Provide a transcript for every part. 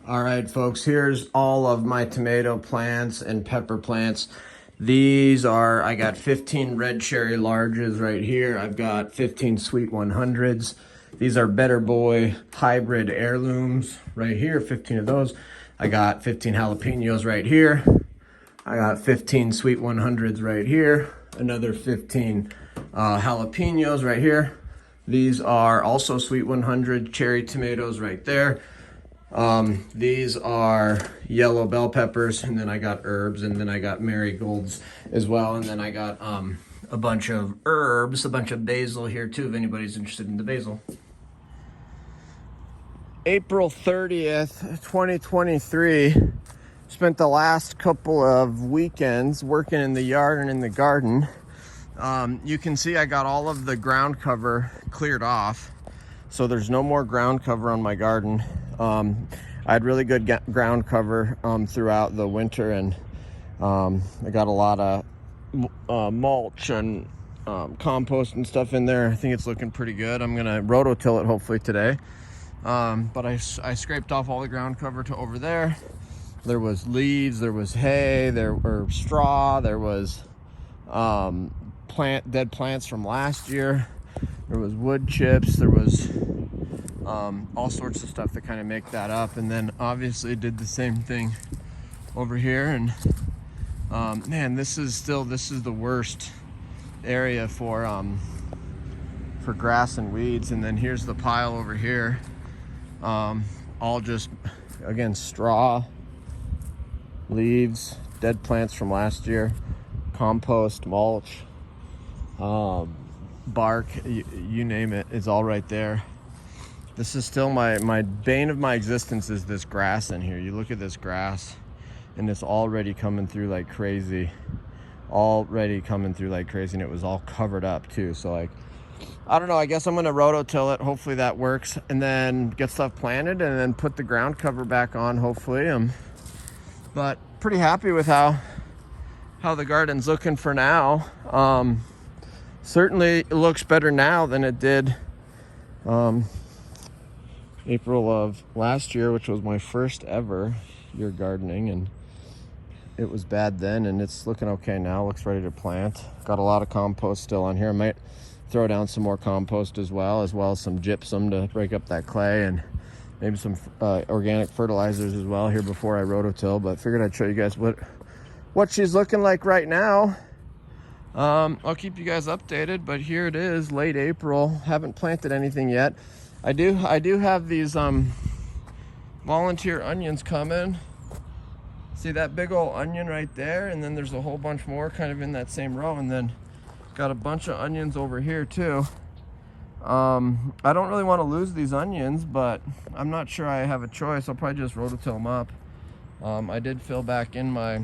All right, folks, here's all of my tomato plants and pepper plants. These are, I got 15 red cherry larges right here. I've got 15 sweet 100s. These are Better Boy hybrid heirlooms right here, 15 of those. I got 15 jalapenos right here. I got 15 sweet 100s right here. Another 15 jalapenos right here. These are also sweet 100 cherry tomatoes right there. These are yellow bell peppers, and then I got herbs, and then I got marigolds as well, and then I got a bunch of herbs, a bunch of basil here too, if anybody's interested in the basil. April 30th, 2023. Spent the last couple of weekends working in the yard and in the garden. You can see I got all of the ground cover cleared off, so there's no more ground cover on my garden. I had really good ground cover throughout the winter, and I got a lot of mulch and compost and stuff in there. I think it's looking pretty good. I'm gonna rototill it hopefully today. But I scraped off all the ground cover to over there. There was leaves, there was hay, there were straw, there was dead plants from last year, there was wood chips, there was all sorts of stuff to kind of make that up. And then obviously did the same thing over here. And man, this is the worst area for grass and weeds. And then here's the pile over here, all just, again, straw, leaves, dead plants from last year, compost, mulch, bark, you name it, it's all right there. This is still my bane of my existence is this grass in here. You look at this grass and it's already coming through like crazy. And it was all covered up too. So like, I don't know, I guess I'm gonna rototill it. Hopefully that works, and then get stuff planted and then put the ground cover back on, hopefully. But pretty happy with how the garden's looking for now. Certainly it looks better now than it did April of last year, which was my first ever year gardening, and it was bad then, and it's looking okay now. Looks ready to plant. Got a lot of compost still on here. I might throw down some more compost as well as some gypsum to break up that clay, and maybe some organic fertilizers as well here before I rototill. But figured I'd show you guys what she's looking like right now. I'll keep you guys updated, but here it is, late April. Haven't planted anything yet. I do have these volunteer onions coming. See that big old onion right there? And then there's a whole bunch more kind of in that same row, and then got a bunch of onions over here too. I don't really want to lose these onions, but I'm not sure I have a choice. I'll probably just rototill them up. I did fill back in the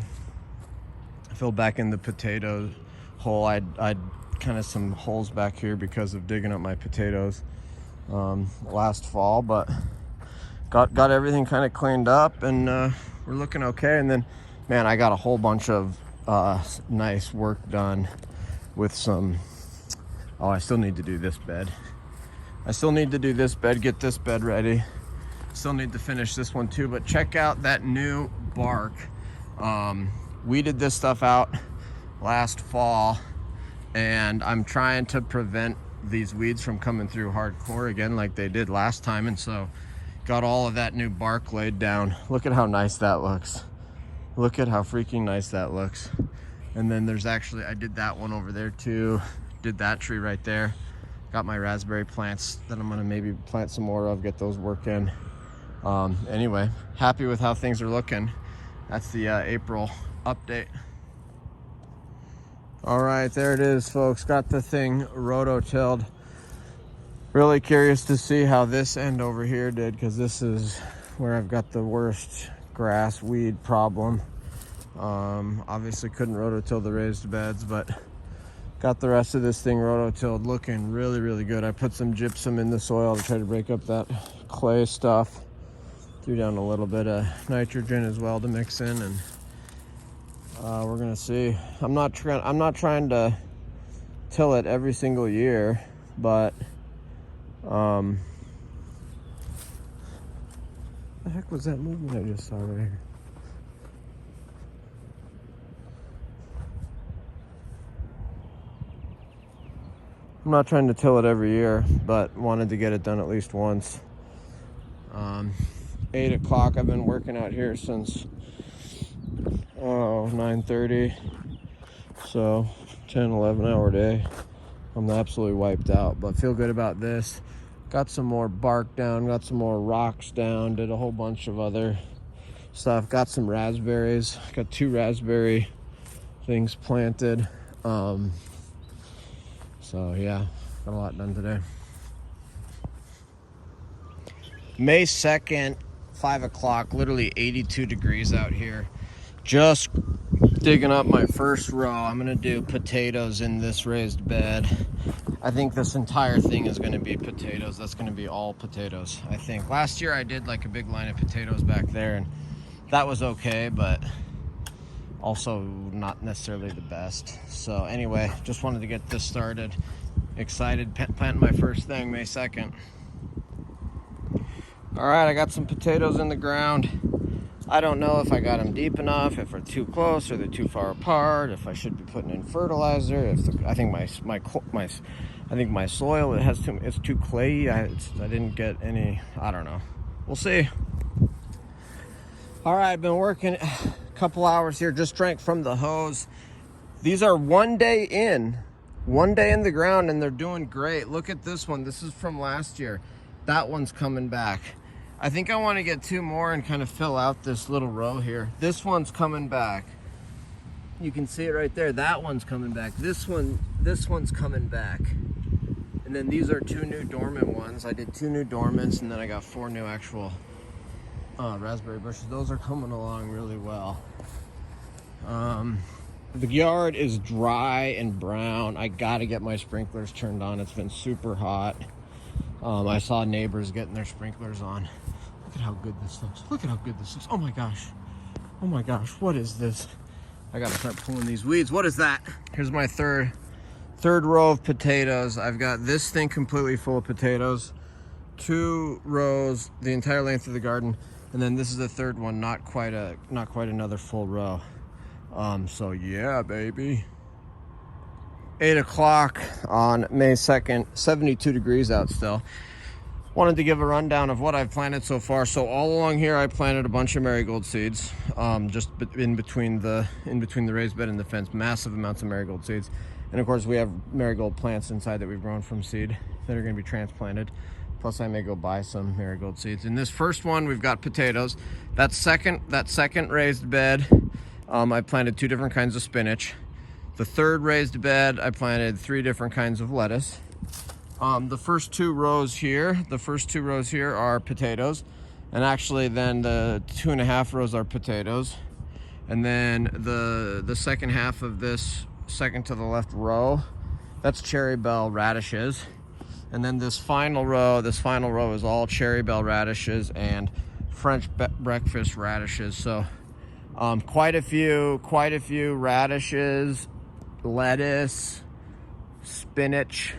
potato hole. I'd kind of some holes back here because of digging up my potatoes last fall, but got everything kind of cleaned up, and we're looking okay. And then, man, I got a whole bunch of nice work done with some, I still need to do this bed. Get this bed ready. Still need to finish this one too, but check out that new bark. Weeded this stuff out last fall, and I'm trying to prevent these weeds from coming through hardcore again like they did last time, and so got all of that new bark laid down. Look at how nice that looks. Look at how freaking nice that looks. And then there's actually, I did that one over there too. Did that tree right there. Got my raspberry plants that I'm gonna maybe plant some more of, get those working. Anyway, happy with how things are looking. That's the April update. All right, there it is, folks. Got the thing rototilled. Really curious to see how this end over here did, because this is where I've got the worst grass weed problem. Obviously couldn't rototill the raised beds, but got the rest of this thing rototilled, looking really, really good. I put some gypsum in the soil to try to break up that clay stuff. Threw down a little bit of nitrogen as well to mix in, and we're gonna see. I'm not trying to till it every single year, but The heck was that movement I just saw right here? I'm not trying to till it every year, but wanted to get it done at least once. 8 o'clock, I've been working out here since 9:30. So 10, 11 hour day. I'm absolutely wiped out, but feel good about this. Got some more bark down, got some more rocks down, did a whole bunch of other stuff. Got some raspberries, got 2 raspberry things planted. So yeah, got a lot done today. May 2nd, 5 o'clock, literally 82 degrees out here. Just digging up my first row. I'm gonna do potatoes in this raised bed. I think this entire thing is gonna be potatoes. That's gonna be all potatoes, I think. Last year I did like a big line of potatoes back there, and that was okay, but also not necessarily the best. So anyway, just wanted to get this started. Excited, planting my first thing May 2nd. All right, I got some potatoes in the ground. I don't know if I got them deep enough, if they're too close or they're too far apart, if I should be putting in fertilizer. I think my soil it's too clayey. I didn't get any. I don't know. We'll see. All right, I've been working a couple hours here. Just drank from the hose. These are 1 day in the ground, and they're doing great. Look at this one. This is from last year. That one's coming back. I think I want to get 2 more and kind of fill out this little row here. This one's coming back. You can see it right there. That one's coming back. This one's coming back. And then these are 2 new dormant ones. I did 2 new dormants, and then I got 4 new actual raspberry bushes. Those are coming along really well. The yard is dry and brown. I gotta get my sprinklers turned on. It's been super hot. I saw neighbors getting their sprinklers on. Look at how good this looks. Look at how good this looks. Oh my gosh. Oh my gosh, what is this? I gotta start pulling these weeds. What is that? Here's my third row of potatoes. I've got this thing completely full of potatoes. 2 rows, the entire length of the garden. And then this is the third one, not quite another full row. So yeah, baby. 8 o'clock on May 2nd, 72 degrees out still. Wanted to give a rundown of what I've planted so far. So all along here, I planted a bunch of marigold seeds, just in between the raised bed and the fence, massive amounts of marigold seeds. And of course, we have marigold plants inside that we've grown from seed that are gonna be transplanted. Plus, I may go buy some marigold seeds. In this first one, we've got potatoes. That second raised bed, I planted 2 different kinds of spinach. The third raised bed, I planted 3 different kinds of lettuce. The first 2 rows here are potatoes. And actually then the 2.5 rows are potatoes. And then the second half of this second to the left row, that's cherry bell radishes. And then this final row is all cherry bell radishes and French breakfast radishes. So quite a few radishes, lettuce, spinach,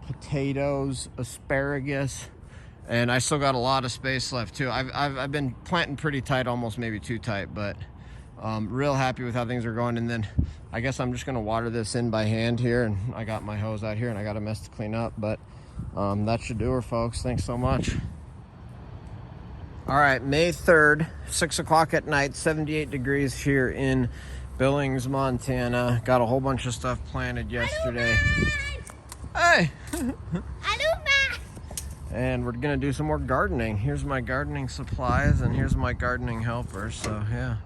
potatoes, asparagus, and I still got a lot of space left too. I've been planting pretty tight, almost maybe too tight, but real happy with how things are going. And then I guess I'm just gonna water this in by hand here, and I got my hose out here and I got a mess to clean up, but that should do her, folks. Thanks so much. All right, May 3rd, 6 o'clock at night, 78 degrees here in Billings, Montana. Got a whole bunch of stuff planted yesterday. Hey! And we're gonna do some more gardening. Here's my gardening supplies and here's my gardening helpers, so yeah.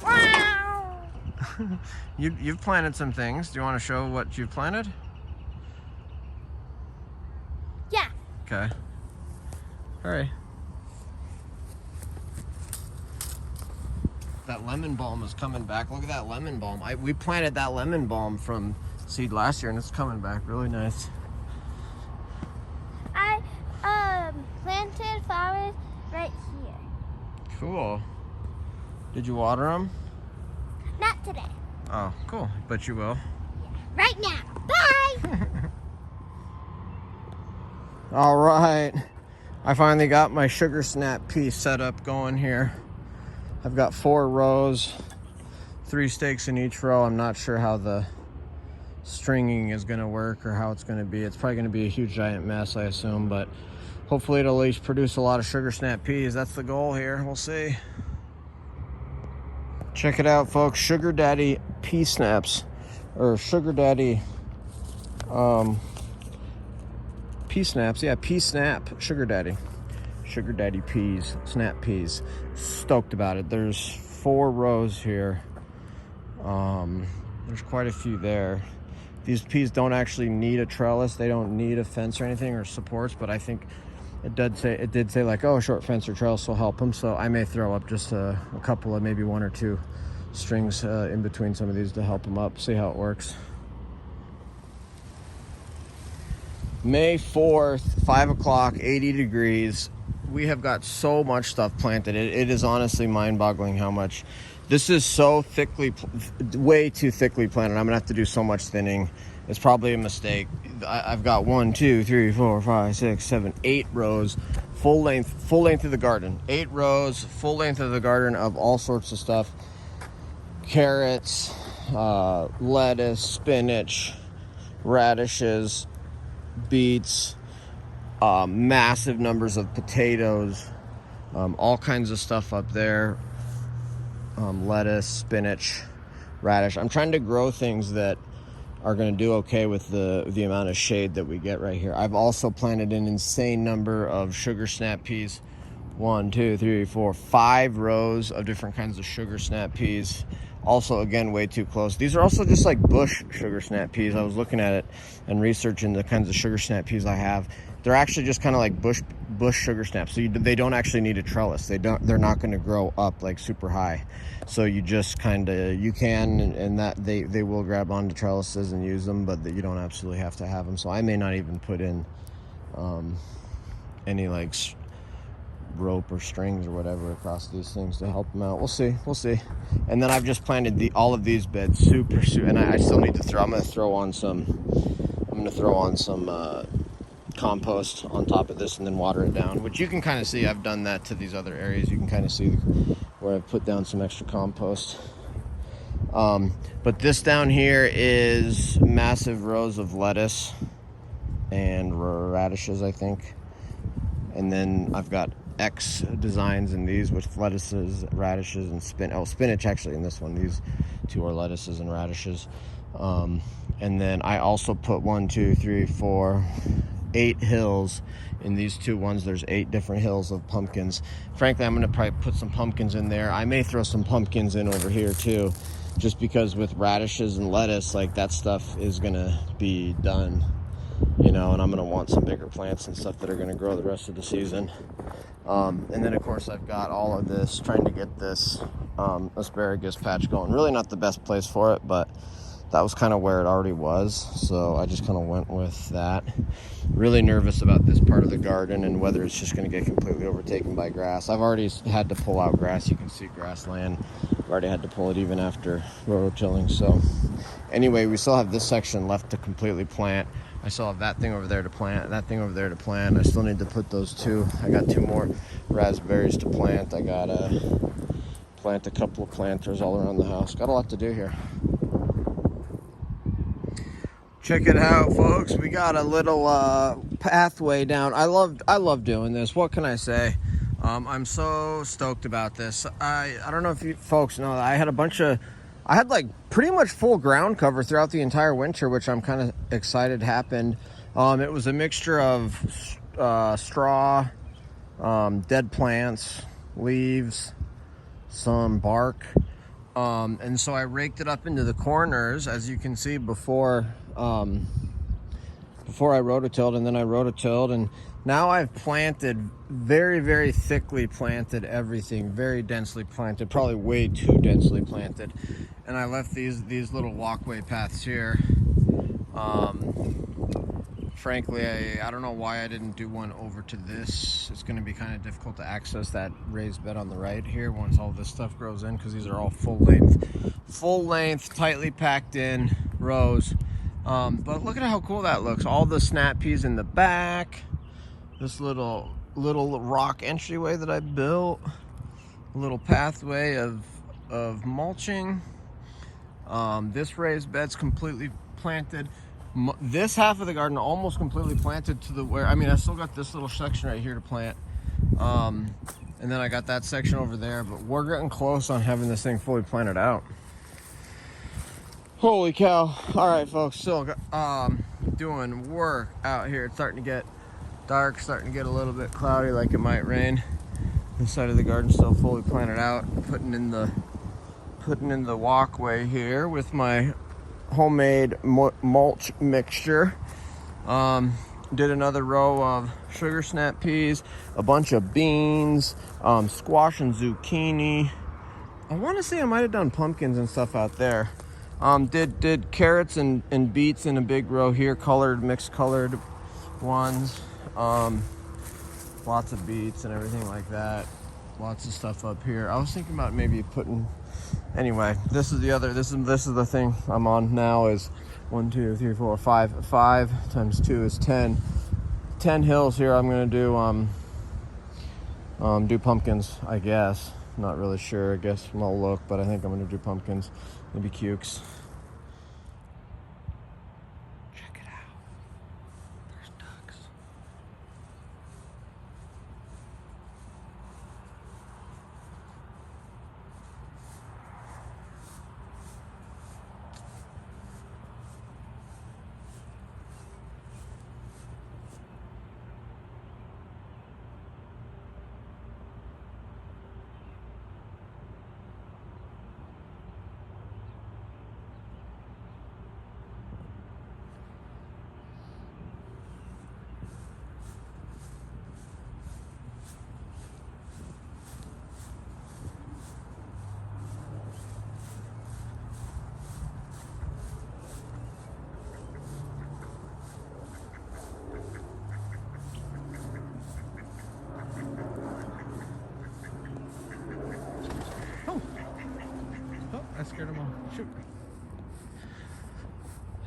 Wow! You've planted some things. Do you want to show what you've planted? Yeah. Okay. All right. That lemon balm is coming back. Look at that lemon balm. We planted that lemon balm from seed last year and it's coming back really nice. I planted flowers right here. Cool. Did you water them? Not today. Oh, cool. But you will. Right now. Bye! All right. I finally got my sugar snap pea setup going here. I've got 4 rows, 3 stakes in each row. I'm not sure how the stringing is going to work or how it's going to be. It's probably going to be a huge giant mess, I assume, but hopefully it'll at least produce a lot of sugar snap peas. That's the goal here. We'll see. Check it out, folks. Sugar Daddy pea snaps, or Sugar Daddy pea snaps. Yeah, pea snap Sugar Daddy. Sugar Daddy peas, snap peas. Stoked about it. There's 4 rows here. There's quite a few there. These peas don't actually need a trellis. They don't need a fence or anything or supports, but I think it did say like, oh, a short fence or trellis will help them. So I may throw up just a couple of maybe 1 or 2 strings in between some of these to help them up. See how it works. May 4th, 5 o'clock, 80 degrees. We have got so much stuff planted. It is honestly mind-boggling how much. This is so thickly, way too thickly planted. I'm gonna have to do so much thinning. It's probably a mistake. I've got 1, 2, 3, 4, 5, 6, 7, 8 rows, full length of the garden. 8 rows, full length of the garden of all sorts of stuff. Carrots, lettuce, spinach, radishes, beets, massive numbers of potatoes, all kinds of stuff up there. Lettuce, spinach, radish. I'm trying to grow things that are going to do okay with the amount of shade that we get right here. I've also planted an insane number of sugar snap peas. 1, 2, 3, 4, 5 rows of different kinds of sugar snap peas. Also, again, way too close. These are also just like bush sugar snap peas. I was looking at it and researching the kinds of sugar snap peas I have. They're actually just kind of like bush sugar snaps. So they don't actually need a trellis. They're not going to grow up like super high. So you just kind of, you can, and that they will grab onto trellises and use them, but you don't absolutely have to have them. So I may not even put in any like rope or strings or whatever across these things to help them out. We'll see. And then I've just planted all of these beds super, and I still need to throw. I'm gonna throw on some compost on top of this and then water it down, which you can kind of see. I've done that to these other areas. You can kind of see where I've put down some extra compost. But this down here is massive rows of lettuce and radishes, I think. And then I've got X designs in these with lettuces, radishes, and spinach actually in this one. These 2 are lettuces and radishes. And then I also put 1, 2, 3, 4, 8 hills in these 2 ones. There's 8 different hills of pumpkins. Frankly, I'm gonna probably put some pumpkins in there. I may throw some pumpkins in over here too, just because with radishes and lettuce, like that stuff is gonna be done, you know, and I'm gonna want some bigger plants and stuff that are gonna grow the rest of the season. And then of course I've got all of this, trying to get this asparagus patch going. Really not the best place for it, but that was kind of where it already was, so I just kind of went with that. Really nervous about this part of the garden and whether it's just going to get completely overtaken by grass. I've already had to pull out grass. You can see grassland. I've already had to pull it even after rototilling. So anyway, we still have this section left to completely plant. I still have that thing over there to plant, that thing over there to plant. I still need to put those 2. I got 2 more raspberries to plant. I got to plant a couple of planters all around the house. Got a lot to do here. Check it out, folks. We got a little pathway down. I love doing this. What can I say? I'm so stoked about this. I don't know if you folks know that I had like pretty much full ground cover throughout the entire winter, which I'm kind of excited happened. It was a mixture of straw, dead plants, leaves, some bark. And so I raked it up into the corners, as you can see, before I rototilled, and then I rototilled, and now I've planted very, very thickly planted everything, very densely planted, probably way too densely planted. And I left these little walkway paths here. Frankly, I don't know why I didn't do one over to this. It's going to be kind of difficult to access that raised bed on the right here once all this stuff grows in, because these are all full length, tightly packed in rows. But look at how cool that looks. All the snap peas in the back. This little little rock entryway that I built. A little pathway of mulching. This raised bed's completely planted. This half of the garden almost completely planted to the where, I mean, I still got this little section right here to plant. And then I got that section over there, but we're getting close on having this thing fully planted out. Holy cow. All right, folks, still doing work out here. It's starting to get dark, starting to get a little bit cloudy, like it might rain. This side of the garden still fully planted out. Putting in the walkway here with my homemade mulch mixture. Did another row of sugar snap peas, a bunch of beans, squash and zucchini. I want to say I might have done pumpkins and stuff out there. Did carrots and beets in a big row here, mixed colored ones. Lots of beets and everything like that. Lots of stuff up here. I was thinking about maybe putting. Anyway, this is the thing I'm on now. Is 1, 2, 3, 4, 5. 5 times 2 is 10. 10 hills here. I'm gonna do pumpkins. I guess. Not really sure. I guess I'll look, but I think I'm gonna do pumpkins. Maybe cukes. Check it out. There's ducks. I scared him off. Shoot.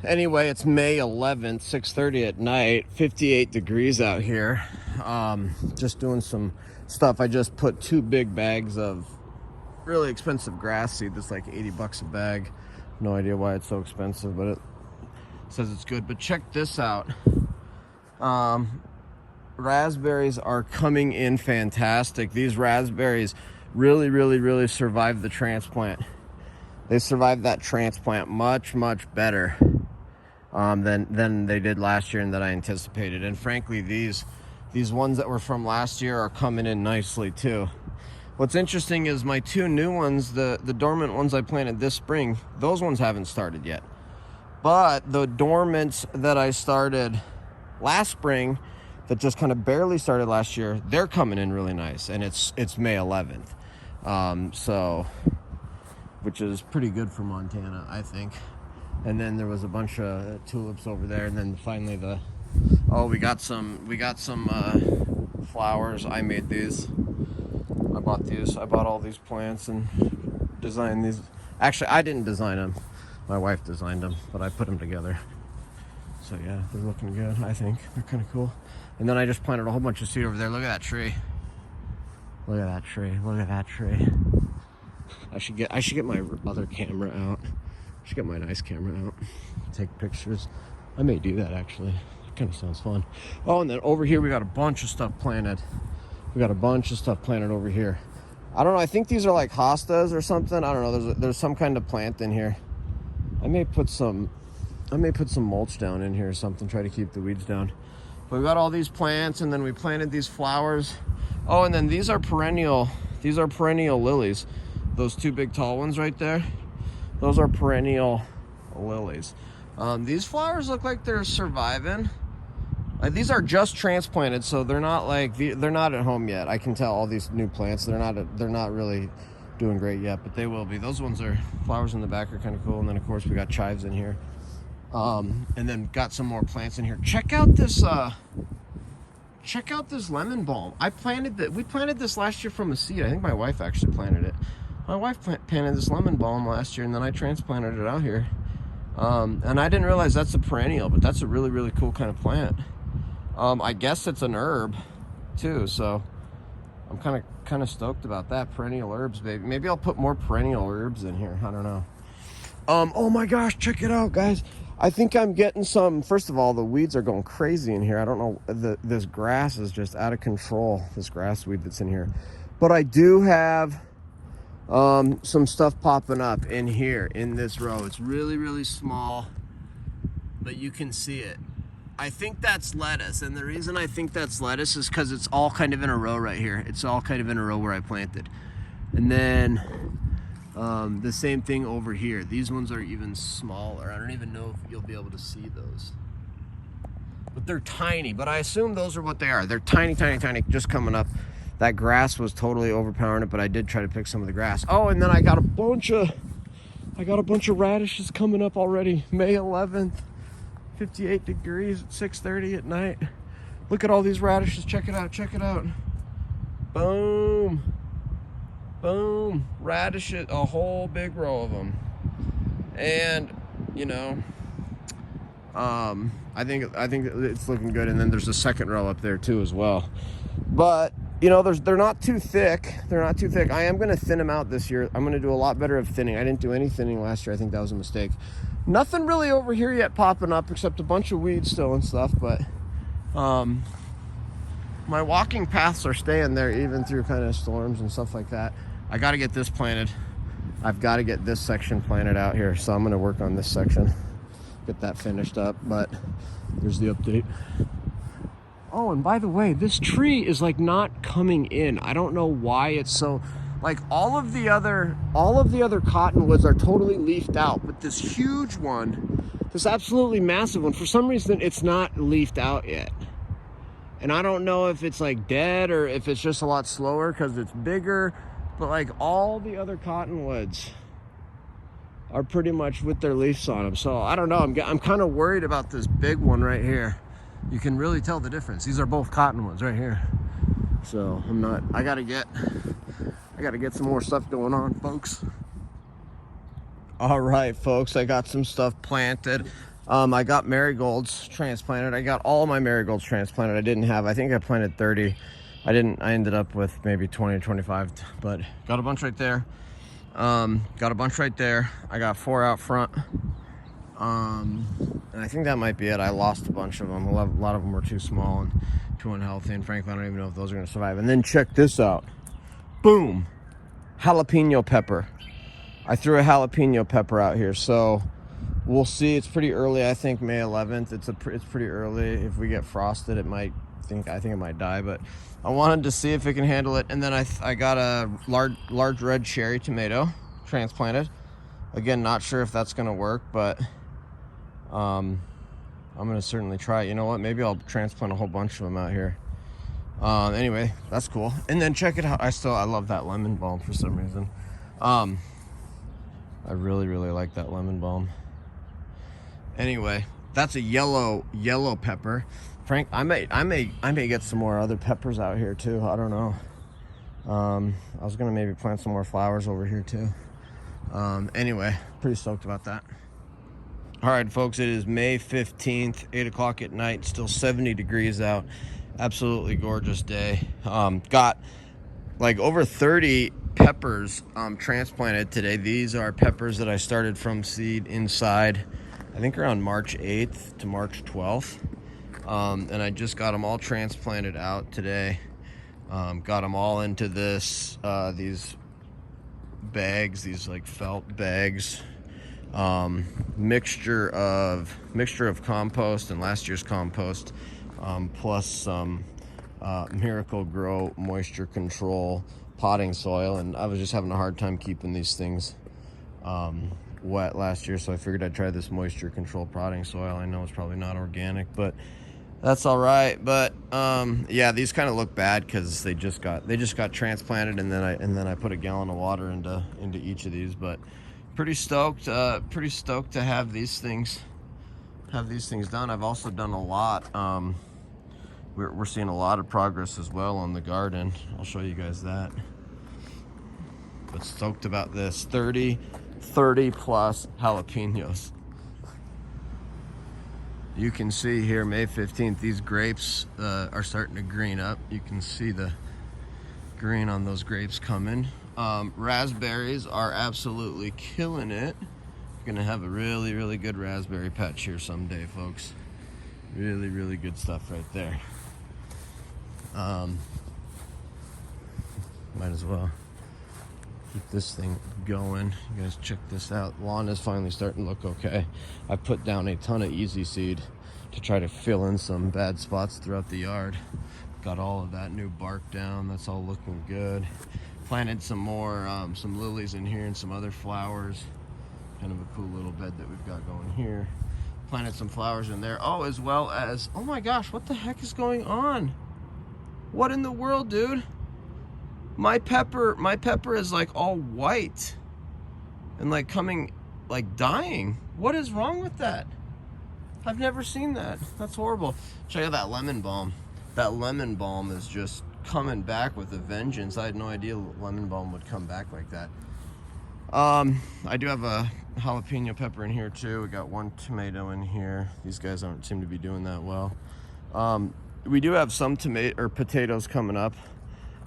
Anyway, it's May 11th, 6:30 at night, 58 degrees out here. Just doing some stuff. I just put 2 big bags of really expensive grass seed. That's like $80 a bag. No idea why it's so expensive, but it says it's good. But check this out. Raspberries are coming in fantastic. These raspberries really survived the transplant. They survived that transplant much better than they did last year and that I anticipated. And frankly, these ones that were from last year are coming in nicely too. What's interesting is my 2 new ones, the dormant ones I planted this spring, those ones haven't started yet. But the dormants that I started last spring, that just kind of barely started last year, they're coming in really nice. And it's May 11th. Which is pretty good for Montana, I think. And then there was a bunch of tulips over there, and then finally we got some flowers. I made these. I bought all these plants and designed these. Actually, I didn't design them. My wife designed them, but I put them together. So yeah, they're looking good, I think. They're kind of cool. And then I just planted a whole bunch of seed over there. Look at that tree. Look at that tree. Look at that tree. I should get my other camera out. I should get my nice camera out. Take pictures. I may do that actually. It kind of sounds fun. Oh, and then over here we got a bunch of stuff planted. We got a bunch of stuff planted over here. I don't know. I think these are like hostas or something. I don't know. There's some kind of plant in here. I may put some mulch down in here or something. Try to keep the weeds down. But we got all these plants, and then we planted these flowers. Oh, and then these are perennial. These are perennial lilies. Those 2 big tall ones right there, those are perennial lilies. These flowers look like they're surviving. These are just transplanted, so they're not at home yet. I can tell all these new plants, they're not really doing great yet, but they will be. Those ones are flowers in the back are kind of cool. And then of course we got chives in here, and then got some more plants in here. Check out this lemon balm. We planted this last year from a seed. I think my wife actually planted it. My wife planted this lemon balm last year, and then I transplanted it out here. And I didn't realize that's a perennial, but that's a really cool kind of plant. I guess it's an herb. too. So I'm kind of stoked about that. Perennial herbs, baby. Maybe I'll put more perennial herbs in here. I don't know. Oh my gosh, check it out, guys. I think I'm getting some. First of all, the weeds are going crazy in here. I don't know. This grass is just out of control. This grass weed that's in here. But I do have some stuff popping up in here in this row. It's really, really small, but you can see it. I think that's lettuce, and the reason I think that's lettuce is because it's all kind of in a row right here. It's all kind of in a row where I planted. And then the same thing over here. These ones are even smaller. I don't even know if you'll be able to see those. But they're tiny, but I assume those are what they are. They're tiny, tiny, tiny, just coming up. That grass was totally overpowering it, but I did try to pick some of the grass. Oh, and then I got a bunch of radishes coming up already. May 11th, 58 degrees at 6:30 at night. Look at all these radishes. Check it out, check it out. Boom. Boom. Radishes, a whole big row of them. And, you know, I think it's looking good. And then there's a second row up there too as well. But you know, they're not too thick. They're not too thick. I am going to thin them out this year. I'm going to do a lot better of thinning. I didn't do any thinning last year. I think that was a mistake. Nothing really over here yet popping up except a bunch of weeds still and stuff. But my walking paths are staying there even through kind of storms and stuff like that. I got to get this planted. I've got to get this section planted out here. So I'm going to work on this section, get that finished up. But there's the update. Oh, and by the way, this tree is like not coming in. I don't know why it's so, like all of the other cottonwoods are totally leafed out, but this huge one, this absolutely massive one, for some reason it's not leafed out yet. And I don't know if it's like dead or if it's just a lot slower because it's bigger, but like all the other cottonwoods are pretty much with their leaves on them. So I don't know, I'm kind of worried about this big one right here. You can really tell the difference. These are both cottonwoods right here. So I gotta get some more stuff going on, folks. All right, folks, I got some stuff planted. I got marigolds transplanted. I got all my marigolds transplanted. I think I planted 30. I ended up with maybe 20 or 25, but got a bunch right there. Got a bunch right there. I got 4 out front. And I think that might be it. I lost a bunch of them. A lot of them were too small and too unhealthy, and frankly I don't even know if those are going to survive. And then check this out. Boom, jalapeno pepper. I threw a jalapeno pepper out here, so we'll see. It's pretty early. I think May 11th. It's pretty early. If we get frosted, I think it might die, but I wanted to see if it can handle it. And then I got a large red cherry tomato transplanted. Again, not sure if that's going to work, but I'm going to certainly try it. You know what? Maybe I'll transplant a whole bunch of them out here. Anyway, that's cool. And then check it out. I love that lemon balm for some reason. I really, really like that lemon balm. Anyway, that's a yellow pepper. Frank, I may get some more other peppers out here too. I don't know. I was going to maybe plant some more flowers over here too. Anyway, pretty stoked about that. All right, folks, it is May 15th, 8 o'clock at night, still 70 degrees out. Absolutely gorgeous day. Got like over 30 peppers transplanted today. These are peppers that I started from seed inside, I think around March 8th to March 12th. And I just got them all transplanted out today. Got them all into these bags, these like felt bags. Mixture of compost and last year's compost, plus some Miracle-Gro moisture control potting soil. And I was just having a hard time keeping these things wet last year, so I figured I'd try this moisture control potting soil. I know it's probably not organic, but that's all right. But yeah, these kind of look bad because they just got transplanted, and then I put a gallon of water into each of these. But pretty stoked to have these things done. I've also done a lot. We're seeing a lot of progress as well on the garden. I'll show you guys that. But stoked about this. 30 plus jalapenos. You can see here, May 15th, these grapes are starting to green up. You can see the green on those grapes coming. Raspberries are absolutely killing it. Gonna have a really, really good raspberry patch here someday, folks. Really, really good stuff right there. Might as well keep this thing going. You guys check this out. Lawn is finally starting to look okay. I put down a ton of Easy Seed to try to fill in some bad spots throughout the yard. Got all of that new bark down. That's all looking good. Planted some more, some lilies in here and some other flowers. Kind of a cool little bed that we've got going here. Planted some flowers in there. Oh, as well as, oh my gosh, what the heck is going on? What in the world, dude? My pepper is like all white and like coming, like dying. What is wrong with that? I've never seen that. That's horrible. Check out that lemon balm. That lemon balm is just coming back with a vengeance. I had no idea lemon balm would come back like that. I do have a jalapeno pepper in here too. We got one tomato in here. These guys don't seem to be doing that well. We do have some potatoes coming up.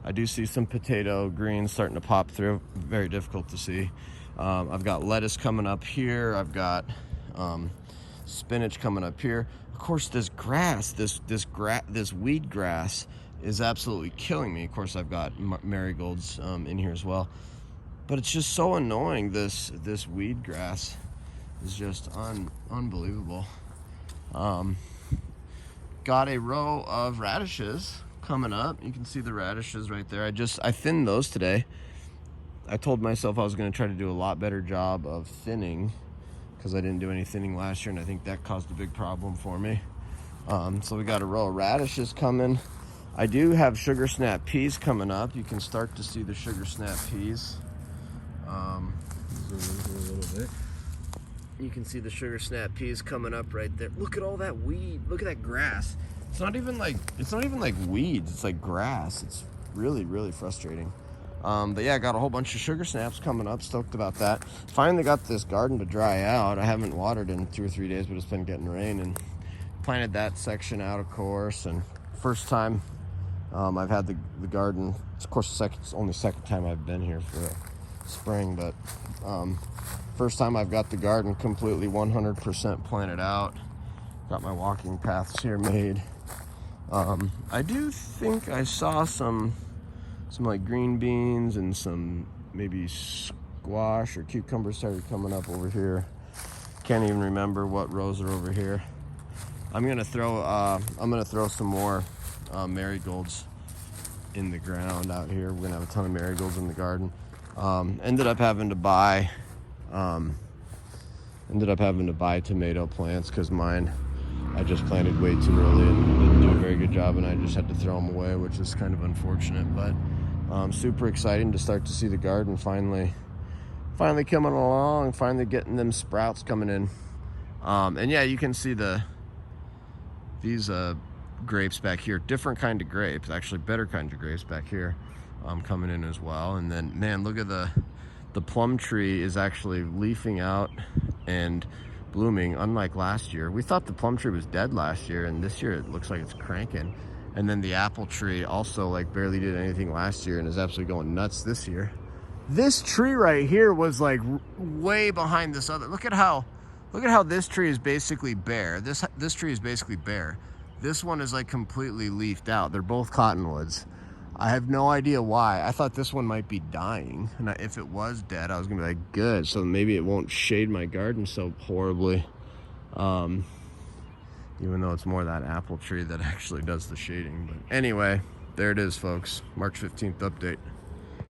I do see some potato greens starting to pop through. Very difficult to see. I've got lettuce coming up here. I've got spinach coming up here. Of course, this grass, this weed grass is absolutely killing me. Of course, I've got marigolds in here as well. But it's just so annoying. This weed grass is just unbelievable. Got a row of radishes coming up. You can see the radishes right there. I thinned those today. I told myself I was going to try to do a lot better job of thinning because I didn't do any thinning last year, and I think that caused a big problem for me. So we got a row of radishes coming. I do have sugar snap peas coming up. You can start to see the sugar snap peas. Zoom in here a little bit. You can see the sugar snap peas coming up right there. Look at all that weed. Look at that grass. It's not even like weeds. It's like grass. It's really, really frustrating. But yeah, I got a whole bunch of sugar snaps coming up. Stoked about that. Finally got this garden to dry out. I haven't watered in 2 or 3 days, but it's been getting rain, and planted that section out, of course. And first time I've had the garden. Of course, it's only second time I've been here for spring, but first time I've got the garden completely 100% planted out. Got my walking paths here made. I do think I saw some like green beans and some some squash or cucumbers started coming up over here. Can't even remember what rows are over here. I'm gonna throw some more marigolds in the ground out here. We're gonna have a ton of marigolds in the garden. Ended up having to buy tomato plants because mine I just planted way too early and didn't do a very good job, and I just had to throw them away, which is kind of unfortunate. But super exciting to start to see the garden finally coming along, finally getting them sprouts coming in. And yeah, you can see these grapes back here, different kind of grapes, actually better kind of grapes back here coming in as well. And then, man, look at the plum tree is actually leafing out and blooming, unlike last year. We thought the plum tree was dead last year, and this year it looks like it's cranking. And then the apple tree also like barely did anything last year and is absolutely going nuts this year. This tree right here was like way behind this other. Look at how this tree is basically bare. This tree is basically bare. This one is like completely leafed out. They're both cottonwoods. I have no idea why. I thought this one might be dying, and if it was dead, I was gonna be like, good, so maybe it won't shade my garden so horribly. Even though it's more that apple tree that actually does the shading. But anyway, there it is, folks. March 15th update.